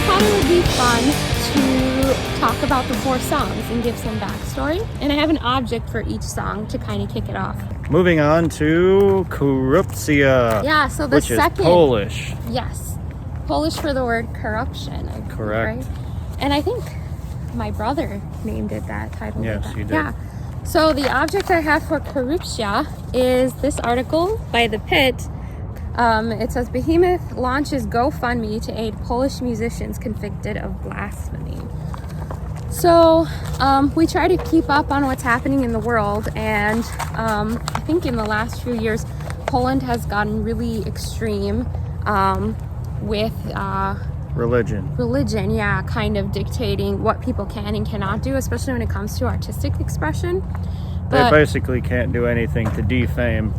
thought it would be fun to talk about the 4 songs and give some backstory. And I have an object for each song to kind of kick it off. Moving on to Korupcja. Yeah, so the which second... is Polish. Yes. Polish for the word corruption. Correct. Right? And I think my brother named it that, titled it that. Yes, you did. Yeah. So the object I have for Korupcja is this article by The Pit. It says, Behemoth launches GoFundMe to aid Polish musicians convicted of blasphemy. So we try to keep up on what's happening in the world, and I think in the last few years, Poland has gotten really extreme with religion, yeah, kind of dictating what people can and cannot do, especially when it comes to artistic expression. They basically can't do anything to defame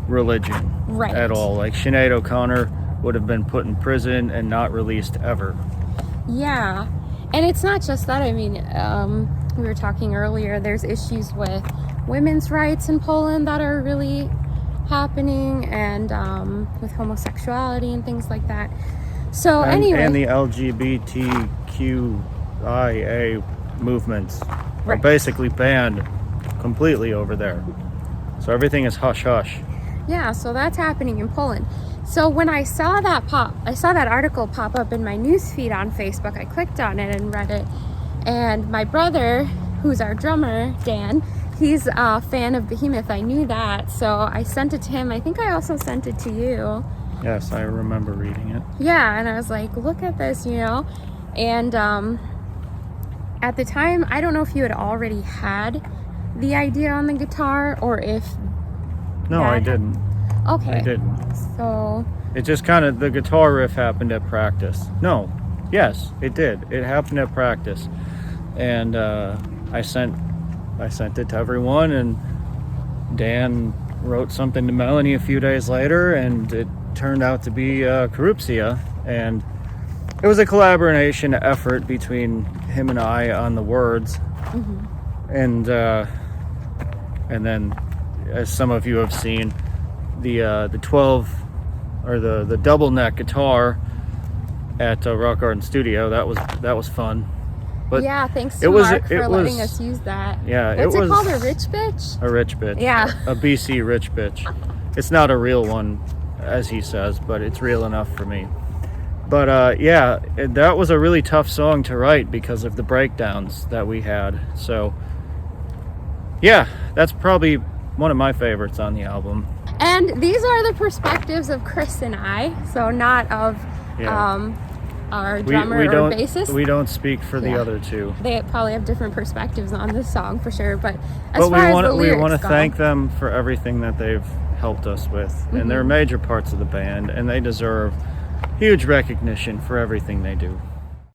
religion at all. Like Sinead O'Connor would have been put in prison and not released ever. Yeah, and it's not just that. I mean, we were talking earlier, there's issues with women's rights in Poland that are really happening, and with homosexuality and things like that. So anyway, and the LGBTQIA movements are basically banned completely over there. So everything is hush hush. Yeah, so that's happening in Poland. So when I saw that article pop up in my newsfeed on Facebook, I clicked on it and read it. And my brother, who's our drummer, Dan, he's a fan of Behemoth. I knew that, so I sent it to him. I think I also sent it to you. Yes, I remember reading it. Yeah, and I was like, look at this, you know. And at the time, I don't know if you had already had the idea on the guitar, or if... No, I didn't. Okay. I didn't. So... It just kind of, the guitar riff happened at practice. No. Yes, it did. It happened at practice. And I sent it to everyone, and Dan wrote something to Melanie a few days later, and it turned out to be Korupcja. And it was a collaboration effort between him and I on the words. Mm-hmm. And then, as some of you have seen, the 12 or the double neck guitar at Rock Garden Studio, that was fun. But yeah, thanks to Mark for letting us use that. Yeah, What's it called? A rich bitch? A rich bitch. Yeah. A BC rich bitch. It's not a real one, as he says, but it's real enough for me. But yeah, that was a really tough song to write because of the breakdowns that we had. So yeah, that's probably one of my favorites on the album. And these are the perspectives of Chris and I, so not of our drummer or bassist. We don't speak for the other two. They probably have different perspectives on this song for sure, but as far as the lyrics we want to go, thank them for everything that they've helped us with. Mm-hmm. And they're major parts of the band, and they deserve huge recognition for everything they do.